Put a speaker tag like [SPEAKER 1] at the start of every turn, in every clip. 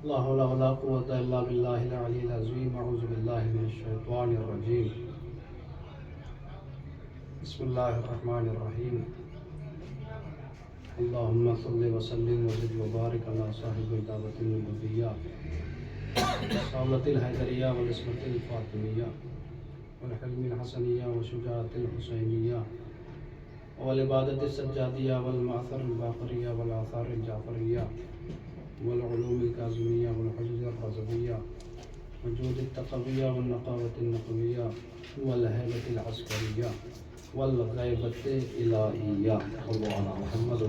[SPEAKER 1] لا حول ولا قوة إلا بالله العلي العظيم. أعوذ بالله من الشيطان الرجيم. بسم الله الرحمن الرحيم. اللهم صل وسلم وزد وبارك على صاحب الدعوة النبوية والصولة الحيدرية والعصمة الفاطمية والحلم الحسنية وشجاعة الحسينية والعبادة السجادية والمعثر الباقرية والآثار الجعفرية والعلوم الكاظمية والحجج الرزوية وجود التقوية والنقاوة النقوية والهيبة العسكرية والغيبة الإلهية. صلوا على محمد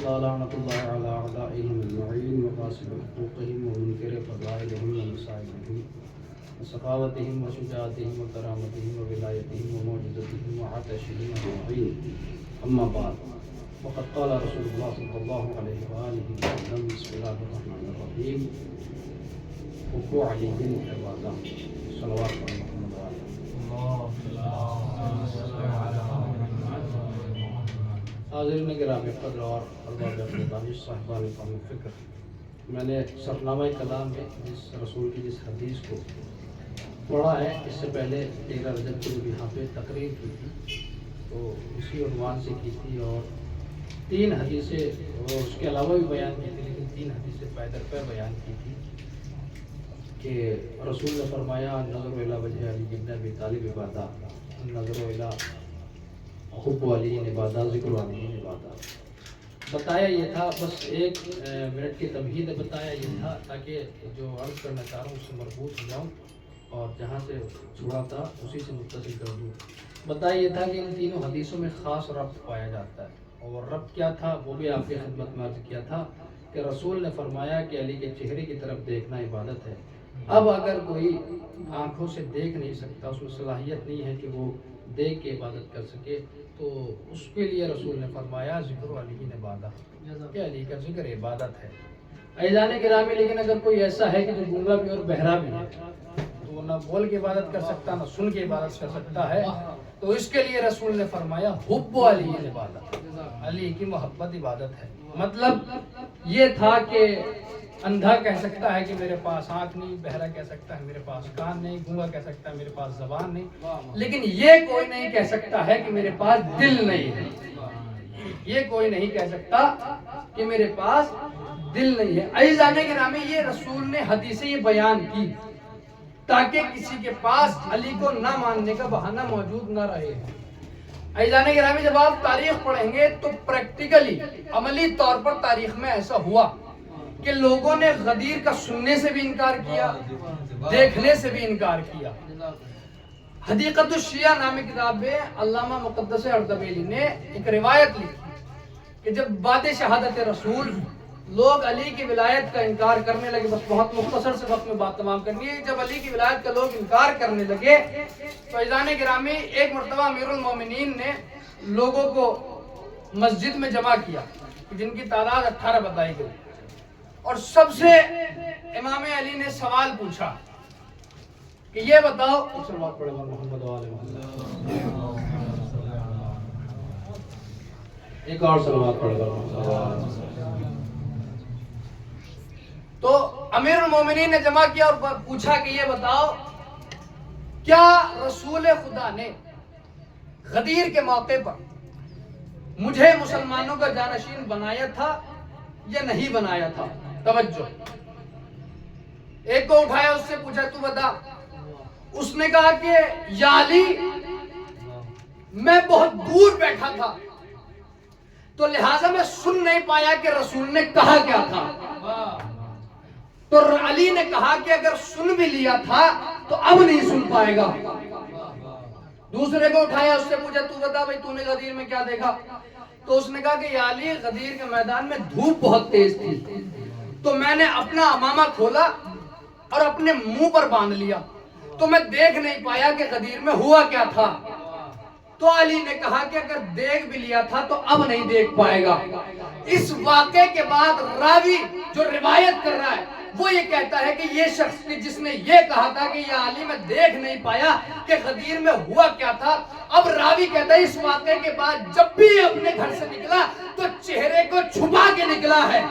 [SPEAKER 1] وعلى لعنة الله على أعدائهم المعين وقاسم حقوقهم ومنكر فضائلهم ومصائبهم وسخاوتهم وشجاعتهم وكرامتهم وولايتهم ومعجزتهم وعطشهم أجمعين. أما بعد، وقد قال رسول الله صلى الله عليه وآله وسلم: بسم الله الرحمن الرحيم. حقوق علی بن عبادہ. صلوات علی محمد وآلہ. حاضرین گرامی قدر اور ارباب دانش صاحبان فہم فکر، میں نے سفرنامہ کلام میں جس رسول کی جس حدیث کو پڑھا ہے، اس سے پہلے 13 رجب کو بھی یہاں پہ تقریر کی تھی، تو اسی عنوان سے کی تھی، اور 3 حدیثیں اس کے علاوہ بھی بیان کی تھی، لیکن 3 حدیثیں پے در پے بیان کی تھی کہ رسول نے فرمایا: نظر الی وجہ علی بن ابی طالب عبادہ، نظر الی حب علی عبادہ، ذکر علی عبادہ. بتایا یہ تھا، بس 1 منٹ کی تمہید بتایا یہ تھا تاکہ جو عرض کرنا چاہ رہا ہوں اس سے مربوط ہو جاؤں اور جہاں سے چھوڑا تھا اسی سے متصل کر دوں. بتایا یہ تھا کہ ان تینوں حدیثوں میں خاص ربط پایا جاتا ہے، اور ربط کیا تھا وہ بھی آپ کی خدمت میں عرض کیا تھا کہ رسول نے فرمایا کہ علی کے چہرے کی طرف دیکھنا عبادت ہے. اب اگر کوئی آنکھوں سے دیکھ نہیں سکتا، اس میں صلاحیت نہیں ہے کہ وہ دیکھ کے عبادت کر سکے، تو اس کے لیے رسول نے فرمایا: ذکر علی عبادت، کہ علی کا ذکر عبادت ہے. عزیزان گرامی، لیکن اگر کوئی ایسا ہے کہ جو گونگا بھی اور بہرا بھی ہے، تو وہ نہ بول کے عبادت کر سکتا نہ سن کے عبادت کر سکتا ہے، تو اس کے لیے رسول نے فرمایا حب علی عبادت، علی کی محبت عبادت ہے. مطلب یہ تھا کہ اندھا کہہ سکتا ہے کہ میرے پاس آنکھ نہیں، بہرا کہہ سکتا ہے میرے پاس کان نہیں، گونگا کہہ سکتا ہے میرے پاس زبان نہیں، لیکن یہ کوئی نہیں کہہ سکتا ہے کہ میرے پاس دل نہیں ہے. یہ کوئی نہیں کہہ سکتا کہ میرے پاس دل نہیں ہے. عزیزان گرامی، یہ رسول نے حدیثیں یہ بیان کی تاکہ کسی کے پاس علی کو نہ ماننے کا بہانہ موجود نہ رہے. عزیزان گرامی، جب آپ تاریخ پڑھیں گے تو پریکٹیکلی عملی طور پر تاریخ میں ایسا ہوا کہ لوگوں نے غدیر کا سننے سے بھی انکار کیا، دیکھنے سے بھی انکار کیا. حدیقت الشیعہ نامی کتاب میں علامہ مقدس اردبیلی نے ایک روایت لکھی کہ جب بعد شہادت رسول لوگ علی کی ولایت کا انکار کرنے لگے، بس بہت مختصر سے وقت میں بات تمام کرنی ہے، جب علی کی ولایت کا لوگ انکار کرنے لگے تو عزیزان گرامی ایک مرتبہ امیر المومنین نے لوگوں کو مسجد میں جمع کیا جن کی تعداد 18 بتائی گئی، اور سب سے امام علی نے سوال پوچھا کہ یہ بتاؤ، صلوات پڑھیں محمد وآلہ محمد، ایک اور صلوات پڑھیں. تو امیر المومنین نے جمع کیا اور پوچھا کہ یہ بتاؤ، کیا رسول خدا نے غدیر کے موقع پر مجھے مسلمانوں کا جانشین بنایا تھا یا نہیں بنایا تھا؟ توجہ، ایک کو اٹھایا، اس سے پوچھا تو بتا. اس نے کہا کہ یا علی، میں بہت دور بیٹھا تھا تو لہٰذا میں سن نہیں پایا کہ رسول نے کہا کیا تھا. تو علی نے کہا کہ اگر سن بھی لیا تھا تو اب نہیں سن پائے گا. دوسرے کو اٹھایا، اس سے پوچھا تو بتا بھائی تو نے غدیر میں کیا دیکھا؟ تو اس نے کہا کہ یا علی، غدیر کے میدان میں دھوپ بہت تیز تھی تو میں نے اپنا امامہ کھولا اور اپنے منہ پر باندھ لیا تو میں دیکھ نہیں پایا کہ غدیر میں ہوا کیا تھا. تو علی نے کہا کہ اگر دیکھ بھی لیا تھا تو اب نہیں دیکھ پائے گا. اس واقعے کے بعد راوی جو روایت کر رہا ہے وہ یہ کہتا ہے کہ یہ شخص جس نے یہ کہا تھا کہ یا علی میں دیکھ نہیں پایا کہ غدیر میں ہوا کیا تھا، اب راوی کہتا ہے اس واقعے کے بعد جب بھی اپنے گھر سے نکلا تو چہرے کو چھپا کے نکلا ہے،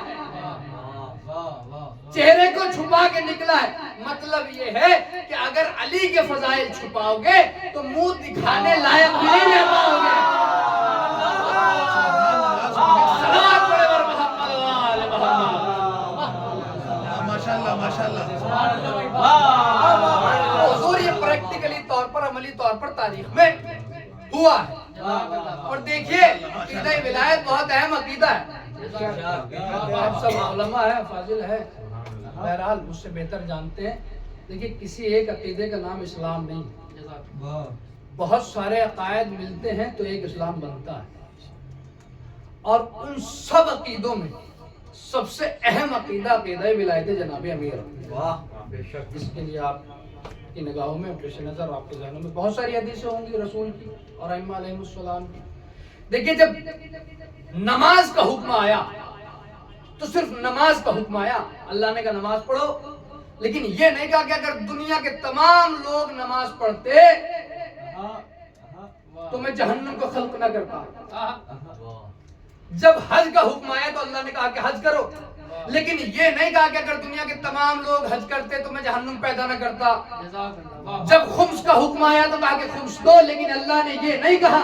[SPEAKER 1] چہرے کو چھپا کے نکلا ہے۔ مطلب یہ ہے کہ اگر علی کے فضائل چھپاؤ گے تو منہ دکھانے لائق بھی نہیں رہ پاؤ گے۔ حضور یہ پریکٹیکلی طور پر، عملی طور پر تاریخ میں ہوا ہے۔ اور دیکھیے عقیدہ ولایت بہت اہم عقیدہ ہے۔ آپ سب علماء ہیں، فاضل ہے، بہرحال مجھ سے بہتر جانتے ہیں۔ دیکھیے کسی ایک عقیدے کا نام اسلام نہیں، بہت سارے عقائد ملتے ہیں تو ایک اسلام بنتا ہے، اور ان سب عقیدوں میں سب سے اہم عقیدہ عقیدہ ولایت جناب امیر۔ اس کے لیے آپ کی نگاہوں میں پیش نظر آپ کے ذہنوں میں بہت ساری حدیثیں ہوں گی رسول کی اور ائمہ علیہ السلام کی۔ دیکھیے جب نماز کا حکم آیا تو صرف نماز کا حکم آیا، اللہ نے کہا نماز پڑھو، لیکن یہ نہیں کہا کہ اگر دنیا کے تمام لوگ نماز پڑھتے تو میں جہنم کو خلق نہ کرتا۔ جب حج کا حکم آیا تو اللہ نے کہا کہ حج کرو، لیکن یہ نہیں کہا کہ اگر دنیا کے تمام لوگ حج کرتے تو میں جہنم پیدا نہ کرتا۔ جب خمس کا حکم آیا تو کہا کہ خمس دو، لیکن اللہ نے یہ نہیں کہا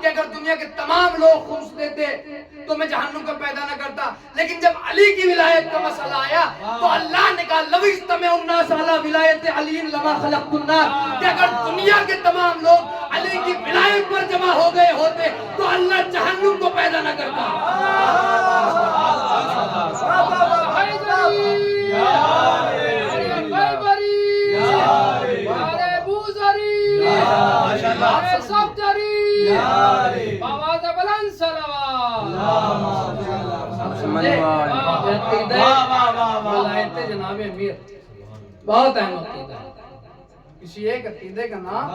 [SPEAKER 1] کہ اگر دنیا کے تمام لوگ خمس دیتے تو میں جہنم کو پیدا نہ کرتا۔ لیکن جب علی کی ولایت کا مسئلہ آیا تو اللہ نے کہا لو اجتمع الناس علی ولایت علی لما خلقت النار، کہ اگر دنیا کے تمام لوگ علی کی ولایت پر جمع ہو گئے ہوتے تو اللہ جہنم کو پیدا نہ کرتا۔ جناب امیر بہت اہم عقیدہ ہے، کسی ایک عقیدے کا نام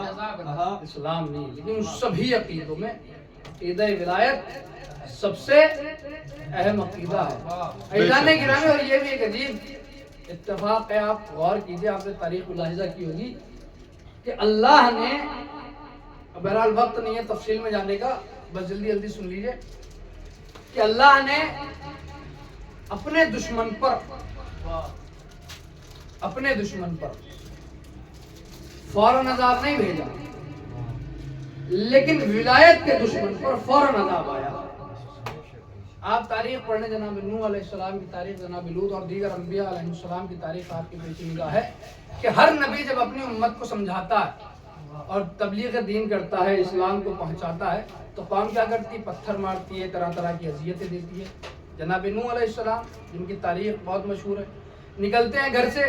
[SPEAKER 1] اسلام نہیں، لیکن سبھی عقیدوں میں عقیدہ ولایت سب سے اہم عقیدہ ہے۔ عزیزان گرامی، اور یہ بھی ایک عجیب اتفاق ہے، آپ غور کیجئے، آپ نے تاریخ ملاحظہ کی ہوگی کہ اللہ نے، بہرحال وقت نہیں ہے تفصیل میں جانے کا، بس جلدی جلدی سن لیجئے کہ اللہ نے اپنے دشمن پر فوراً عذاب نہیں بھیجا، لیکن ولایت کے دشمن پر فوراً عذاب آیا۔ آپ تاریخ پڑھنے جناب نوح علیہ السلام کی تاریخ، جناب لوط اور دیگر انبیاء علیہ السلام کی تاریخ آپ کی پیش نگاہ ہے کہ ہر نبی جب اپنی امت کو سمجھاتا ہے اور تبلیغ دین کرتا ہے، اسلام کو پہنچاتا ہے، تو قوم کیا کرتی؟ پتھر مارتی ہے، طرح طرح کی اذیتیں دیتی ہے۔ جناب نوح علیہ السلام جن کی تاریخ بہت مشہور ہے، نکلتے ہیں گھر سے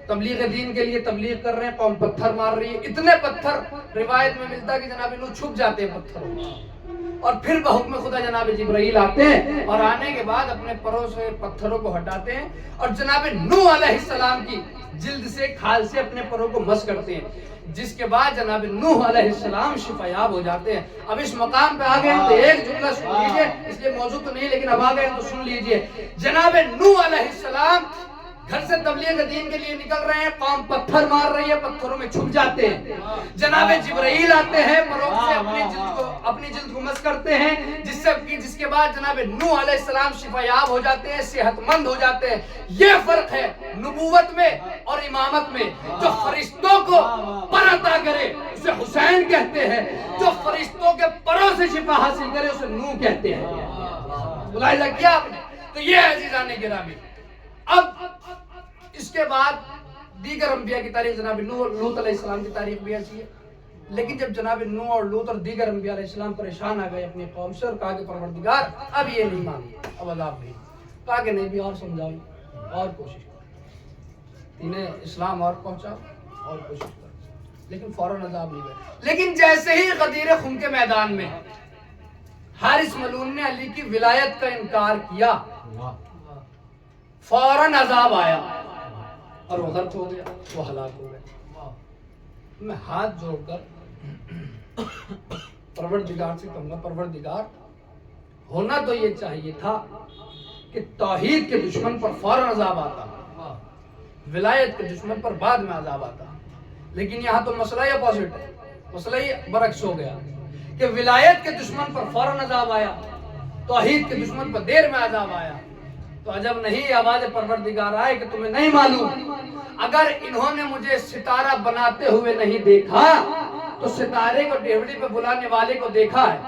[SPEAKER 1] تبلیغ دین کے لیے، تبلیغ کر رہے ہیں، قوم پتھر مار رہی ہے، اتنے پتھر روایت میں ملتا ہے کہ جناب نوح چھپ جاتے ہیں پتھروں میں، اور پھر بحکم خدا جناب جبرائیل آتے ہیں اور آنے کے بعد اپنے پروں سے پتھروں کو ہٹاتے ہیں اور جناب نوح علیہ السلام کی جلد سے، کھال سے اپنے پروں کو مس کرتے ہیں، جس کے بعد جناب نوح علیہ السلام شفایاب ہو جاتے ہیں۔ اب اس مقام پہ آگئے ہیں تو ایک جملہ سن لیجئے، اس لیے موضوع تو نہیں لیکن اب آگئے ہیں تو سن لیجئے۔ جناب نوح علیہ السلام گھر سے تبلیغ دین کے لیے نکل رہے ہیں، قوم پتھر مار رہی ہے، پتھروں میں چھپ جاتے ہیں، جناب جبرائیل آتے ہیں، پروں سے اپنی جلد کو مس کرتے ہیں، جس کے بعد جناب نوح علیہ السلام شفایاب ہو جاتے ہیں، صحت مند ہو جاتے ہیں۔ یہ فرق ہے نبوت میں اور امامت میں۔ جو فرشتوں کو پر عطا کرے اسے حسین کہتے ہیں، جو فرشتوں کے پروں سے شفا حاصل کرے اسے نوح کہتے ہیں۔ ملاحظہ کیا آپ نے؟ تو یہ عزیزان گرامی، اب اس کے بعد دیگر انبیاء کی تاریخ، جناب نوح اور لوط علیہ السلام کی تاریخ بھی ایسی ہے، لیکن جب جناب نوح اور لوط اور دیگر انبیاء علیہ السلام پریشان آ گئے اپنی قوم سے اور کہا کہ پروردگار اب یہ نہیں مانی، اب عذاب نہیں، کہا کہ نہیں بھی اور سمجھاؤ اور کوشش کرو، انہیں اسلام اور پہنچا اور کوشش کرو، لیکن فوراً عذاب نہیں ہوئے۔ لیکن جیسے ہی غدیر خم کے میدان میں حارث ملعون نے علی کی ولایت کا انکار کیا، فوراً عذاب آیا اور وہ غرق ہو گیا، وہ ہلاک ہو گیا۔ میں ہاتھ جوڑ کر پروردگار سے کہوں گا، پروردگار ہونا تو یہ چاہیے تھا کہ توحید کے دشمن پر فوراً عذاب آتا،
[SPEAKER 2] ولایت کے دشمن پر بعد میں عذاب آتا. لیکن یہاں تو مسئلہ ہی اپوزٹ ہے، مسئلہ ہی برعکس ہو گیا کہ ولایت کے دشمن پر فوراً عذاب آیا، توحید کے دشمن پر دیر میں عذاب آیا. تو عجب نہیں آواز پروردگار آئے کہ تمہیں نہیں معلوم، اگر انہوں نے مجھے ستارہ بناتے ہوئے نہیں دیکھا تو ستارے کو ڈیوڑی پہ بلانے والے کو دیکھا ہے.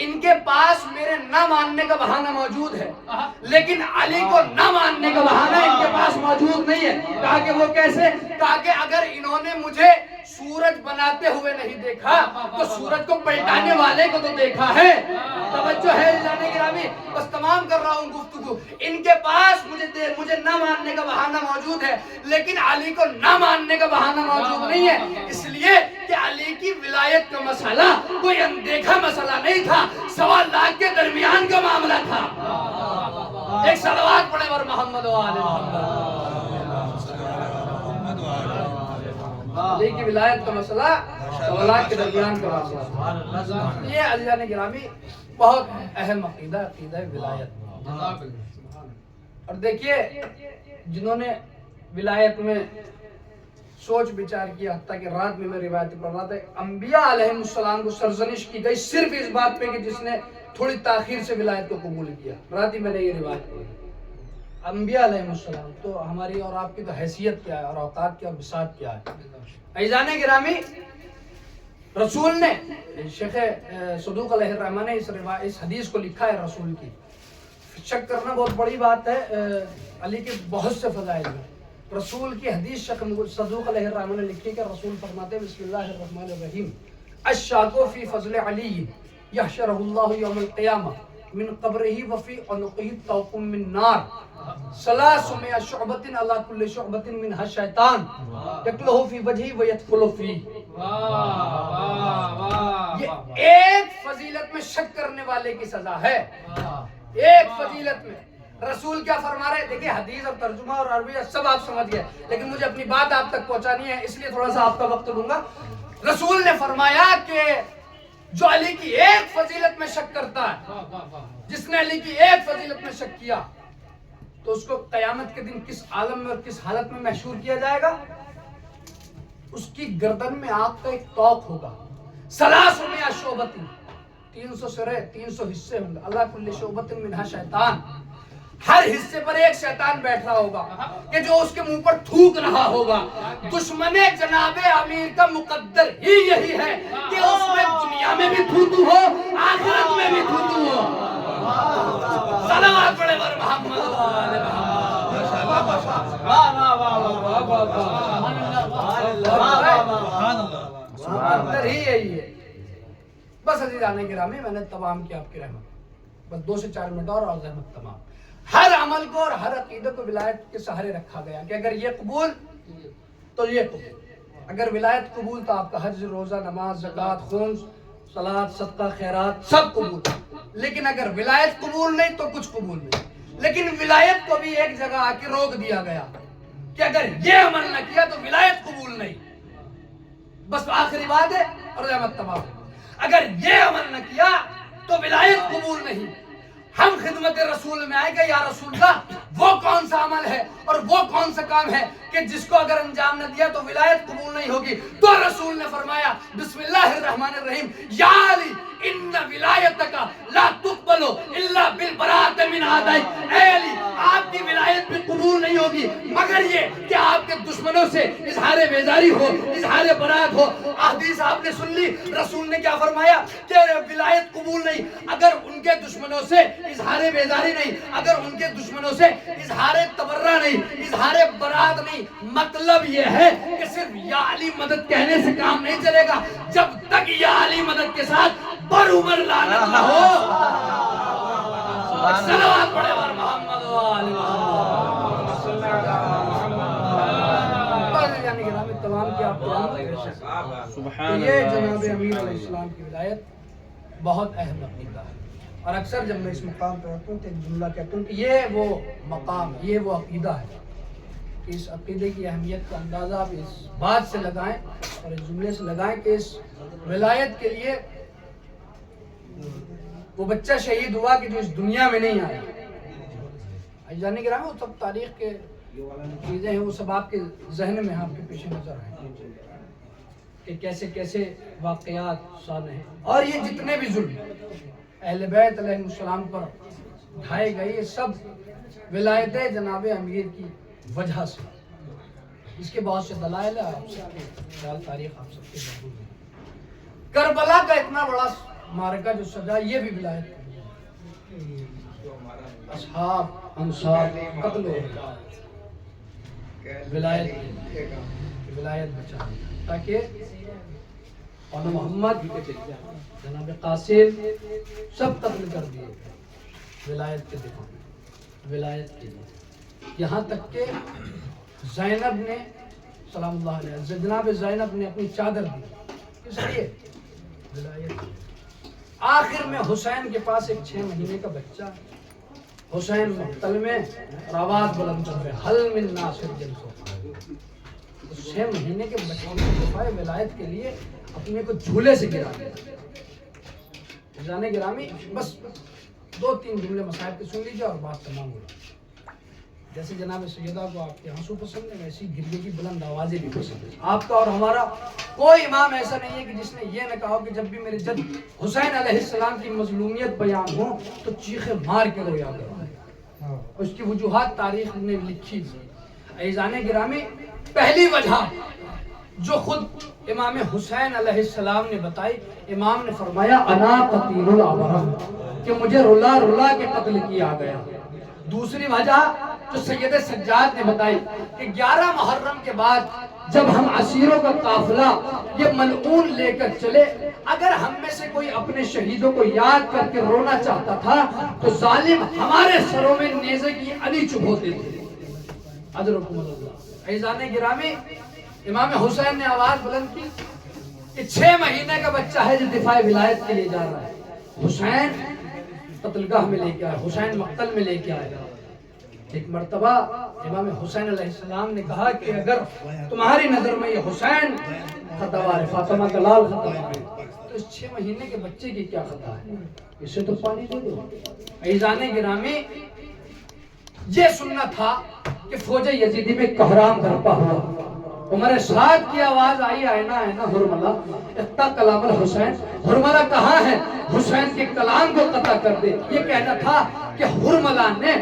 [SPEAKER 2] ان کے پاس میرے نہ ماننے کا بہانہ موجود ہے، لیکن علی کو نہ ماننے کا بہانہ ان کے پاس موجود نہیں ہے. کہا کہ وہ کیسے؟ کہا کہ اگر انہوں نے مجھے سورج بناتے ہوئے نہیں دیکھا تو سورج کو پلٹانے والے کو تو دیکھا ہے. توجہ ہے جانے گرامی، بس تمام کر رہا ہوں گفتگو. ان کے پاس مجھے نہ ماننے کا بہانہ موجود ہے، لیکن علی کو نہ ماننے کا بہانہ موجود نہیں ہے، اس لیے کہ علی کی ولایت کا مسئلہ کوئی اندیکھا مسئلہ نہیں تھا، 1.25 لاکھ کے درمیان کا معاملہ تھا. ایک صلوات پڑھے ور محمد و آل علی کی ولایت کا مسئلہ 1.25 لاکھ کے درمیان کا مسئلہ تھا. یہ عزیزان گرامی بہت اہم عقیدہ ولایت. اور دیکھیے جنہوں نے ولایت میں سوچ بچار کیا، حتیٰ کہ رات میں روایت پڑھ رہا تھا، انبیاء علیہ السلام کو سرزنش کی گئی صرف اس بات پہ کہ جس نے تھوڑی تاخیر سے ولایت کو قبول کیا. رات ہی میں نے یہ روایت پڑھی. انبیاء علیہ السلام تو ہماری اور آپ کی تو حیثیت کیا ہے اور اوقات کیا اور بساط کیا ہے. عزیزان گرامی رسول نے، شیخ صدوق علیہ الرحمہ نے اس حدیث کو لکھا ہے رسول کی. شک کرنا بہت بڑی بات ہے، علی کے بہت سے فضائل ہیں. رسول کی حدیث شیخ صدوق علیہ الرحمہ نے لکھی کہ رسول فرماتے ہیں بسم اللہ الرحمن الرحیم الشاق فی فضل علی یحشرہ اللہ یوم القیامہ من قبرہ وفی عنقہ طوق من نار 300 شعبۃ علی کل شعبۃ منها شیطان یقلہ فی وجہہ ویدخل فی. یہ ایک فضیلت میں شک کرنے والے کی سزا ہے. ایک فضیلت میں رسول کیا فرما رہے ہیں؟ دیکھیں حدیث اور ترجمہ اور عربی سب آپ سمجھ گئے، لیکن مجھے اپنی بات آپ تک پہنچانی ہے، اس لیے تھوڑا سا آپ کا وقت لوں گا. رسول نے فرمایا کہ جو علی کی ایک فضیلت میں شک کرتا ہے، جس نے علی کی ایک فضیلت میں شک کیا تو اس کو قیامت کے دن کس عالم میں اور کس حالت میں محشور کیا جائے گا؟ اس کی گردن میں آگ کا ایک توق ہوگا. 300 شعبۃ، 300 سرے، 300 حصے ہوں گے. اللہ کل شعبۃ منہا شیطان، ہر حصے پر ایک شیطان بیٹھ رہا ہوگا کہ جو اس کے منہ پر تھوک رہا ہوگا. دشمن جناب امیر کا مقدر ہی یہی ہے کہ اس میں دنیا میں بھی تھوتو ہو، آخرت میں بھی تھوتو ہو. صلوات پڑھے ور محمد و آل مقدر ہی یہی ہے. بس عزیزان گرامی میں نے تمام کیا آپ کی رحمت، بس 2 سے 4 منٹ اور زحمت تمام. ہر عمل کو اور ہر عقیدے کو ولایت کے سہارے رکھا گیا کہ اگر یہ قبول تو یہ قبول. اگر ولایت قبول تو آپ کا حج، روزہ، نماز، زکوٰۃ، خون، صلاۃ، صدقہ، خیرات سب قبول. لیکن اگر ولایت قبول نہیں تو کچھ قبول نہیں. لیکن ولایت کو بھی ایک جگہ آ کے روک دیا گیا کہ اگر یہ عمل نہ کیا تو ولایت قبول نہیں. بس آخری بات ہے اور رحمت تمام. اگر یہ عمل نہ کیا تو ولایت قبول نہیں. ہم خدمت رسول میں آئے گا یا رسول اللہ وہ کون سا عمل ہے اور وہ کون سا کام ہے کہ جس کو اگر انجام نہ دیا تو ولایت قبول نہیں ہوگی. تو رسول نے فرمایا بسم اللہ الرحمن الرحیم یا علی ان ولایتک لا تقبل الا بالبراءۃ من اعدائک. اے علی آپ کی ولایت بھی قبول نہیں ہوگی مگر یہ کہ آپ کے دشمنوں سے اظہار بیزاری ہو، اظہار برات ہو. حدیث آپ نے سن لی، رسول نے کیا فرمایا کہ ولایت قبول نہیں اگر ان کے دشمنوں سے اظہار بیزاری نہیں، اگر ان کے دشمنوں سے اظہار تبرہ نہیں، اظہار برات نہیں. مطلب یہ ہے کہ صرف یا علی مدد کہنے سے کام نہیں چلے گا جب تک یا علی مدد کے ساتھ برعمر لعنت نہ ہو. صلوات پڑھے ور محمد و آل محمد. تمام کی آپ کو یہ جناب امیر علیہ السلام کی ولایت بہت اہم عقیدہ ہے. اور اکثر جب میں اس مقام پہ ہوتا ہوں تو ایک جملہ کہتا ہوں کہ یہ وہ مقام، یہ وہ عقیدہ ہے کہ اس عقیدے کی اہمیت کا اندازہ آپ اس بات سے لگائیں اور اس جملے سے لگائیں کہ اس ولایت کے لیے وہ بچہ شہید ہوا کہ جو اس دنیا میں نہیں آیا. جانے کے رہا وہ سب تاریخ کے چیزیں ہیں وہ سب آپ کے ذہن میں آپ کے پیش نظر ہیں کہ کیسے کیسے واقعات سامنے ہیں. اور یہ جتنے بھی ظلم اہل بیت علیہ السلام پر اٹھائے گئے یہ سب ولایت جناب امیر کی وجہ سے. اس کے بہت سے دلائل ہیں، آپ سب کے خیال تاریخ آپ سب کے موجود ہے. کربلا کا اتنا بڑا معرکہ جو سجا یہ بھی ولایت کی. اصحاب انصار قتل ہو ولایت بچا تاکہ اور محمد جناب قاسم سب قتل کر دیے ولایت کے دفاع میں، ولایت کے لیے. یہاں تک کہ زینب نے سلام اللہ علیہ جناب زینب نے اپنی چادر دی کس لیے؟ ولایت. آخر میں حسین کے پاس ایک 6 مہینے کا بچہ، حسین مقتل میں اور آواز بلند کر رہے حل من ناصر جلسو. 6 مہینے کے بچے کے دفاع ولایت کے لیے اپنے کو جھولے سے گرا دیا. جانے گرامی بس 2-3 جملے مسائل کے سن لیجیے اور بات تمام ہو. جیسے جناب سیدہ کو آپ کے ہنسو پسند ہے ویسی گریے کی بلند آوازیں بھی پسند ہیں. آپ کا اور ہمارا کوئی امام ایسا نہیں ہے کہ جس نے یہ نہ کہا کہ جب بھی میرے جد حسین علیہ السلام کی مظلومیت بیان ہو تو چیخے مار کے رویا کرو. اس کی وجوہات تاریخ نے لکھی. عزیزان گرامی پہلی وجہ جو خود امام حسین علیہ السلام نے بتائی، امام نے فرمایا انا قتیل الابرہ کہ مجھے رلا رلا کے قتل کیا گیا. دوسری وجہ جو سید سجاد نے بتائی کہ 11 محرم کے بعد جب ہم اسیروں کا قافلہ یہ ملعون لے کر چلے، اگر ہم میں سے کوئی اپنے شہیدوں کو یاد کر کے رونا چاہتا تھا تو ظالم ہمارے سروں میں نیزے کی علی چبھوتے تھے. اجرکم اللہ. عزیزان گرامی امام حسین نے آواز بلند کی کہ 6 مہینے کا بچہ ہے جو دفاع ولایت کے لیے جا رہا ہے. حسین قتل گاہ میں لے کے آئے، حسین مقتل میں لے کے آئے. ایک مرتبہ امام حسین علیہ السلام نے کہا کہ اگر تمہاری نظر میں یہ حسین خطاوار فاطمہ کا لال خطاوار تو اس 6 مہینے کے بچے کی کیا خطا ہے؟ اسے تو پانی دے دو. عزیزان گرامی یہ سننا تھا کہ فوج یزیدی میں کہرام برپا ہوا. عمر سعد کی آواز آئی آئینہ آئینہ حرملہ اقتا کلام الحسین. حرملہ کہاں ہے؟ حسین کے کلام کو قطع کر دے. یہ کہنا تھا کہ حرملہ نے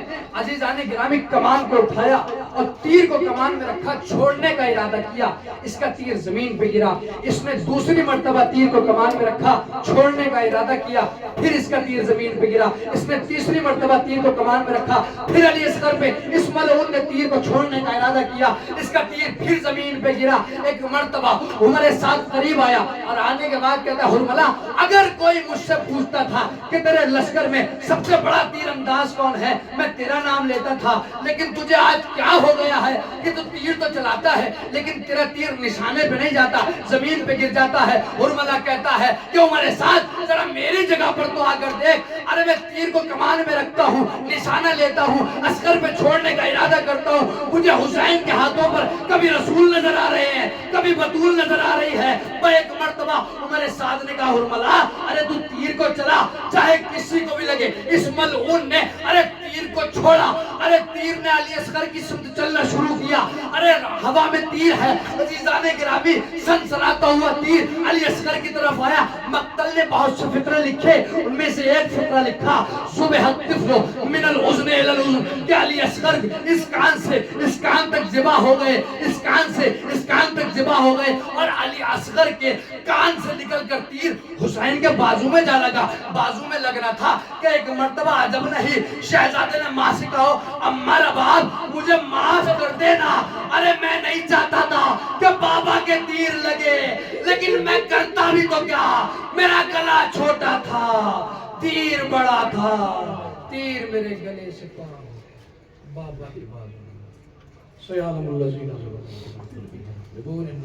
[SPEAKER 2] عزیزان گرامی کمان کو اٹھایا اور تیر کو کمان میں رکھا، چھوڑنے کا ارادہ کیا. اس کا تیر زمین پہ گرا. اس نے دوسری مرتبہ تیر کو کمان میں رکھا، چھوڑنے کا ارادہ کیا، پھر اس کا تیر زمین پہ گرا. اس نے تیسری مرتبہ تیر کو کمان میں رکھا، پھر علی اصغر پہ اس ملعون نے تیر کو چھوڑنے کا ارادہ کیا. اس کا تیر پھر زمین پہ گرا. ایک مرتبہ عمر سعد قریب آیا اور آنے کے بعد کہتا ہے حرملہ اگر کوئی مجھ سے پوچھتا تھا کہ تیرے لشکر میں سب سے بڑا تیر انداز کون ہے میں تیرا نام لیتا تھا، لیکن تجھے آج کیا ہو گیا ہے کہ تو تیر تو چلاتا ہے لیکن تیرا تیر نشانے پہ نہیں جاتا، زمین پہ گر جاتا ہے. حرملہ کہتا ہے کہ عمر سعد ذرا میری جگہ پر تو آ کر دیکھ. ارے میں تیر کو کمان میں رکھتا ہوں، نشانہ لیتا ہوں، عسکر پہ چھوڑنے کا ارادہ کرتا ہوں. مجھے حسین کے ہاتھوں پر کبھی رسول نظر آ رہے ہیں، کبھی بطول نظر آ رہی ہے. میں ایک مرتبہ عمر سعد نے کہا حرملہ ارے تو تیر کو چلا چاہے کسی کو بھی لگے. اس ملعون نے ارے تیر کو چھوڑا. ارے تیر نے علی اصغر کی سمت چلنا شروع کیا. ارے ہوا میں تیر ہے. عزیزان گرامی سنسناتا ہوا تیر علی اصغر کی طرف آیا. مقتل نے بہت سے فقرے لکھے، ان میں سے ایک فقرہ لکھا صبح الطفل من الاذن الى الاذن کہ علی اصغر اس کان سے اس کان تک ذبح ہو گئے، اس کان سے اس کان تک ذبح ہو گئے. اور علی اصغر کے کان سے نکل کر تیر حسین کے بازو میں جا لگا. بازو میں لگنا تھا کہ ایک مرتبہ عجب نہیں شہزادے نے ماں سے کہو امارا باپ مجھے معاف کر دینا. ارے میں نہیں چاہتا تھا کہ بابا کے تیر لگے، لیکن میں کرتا بھی تو کیا، میرا گلا چھوٹا تھا، تیر بڑا تھا. تیر میرے گلے سے پار بابا کی بات. سیعلم الذین ظلموا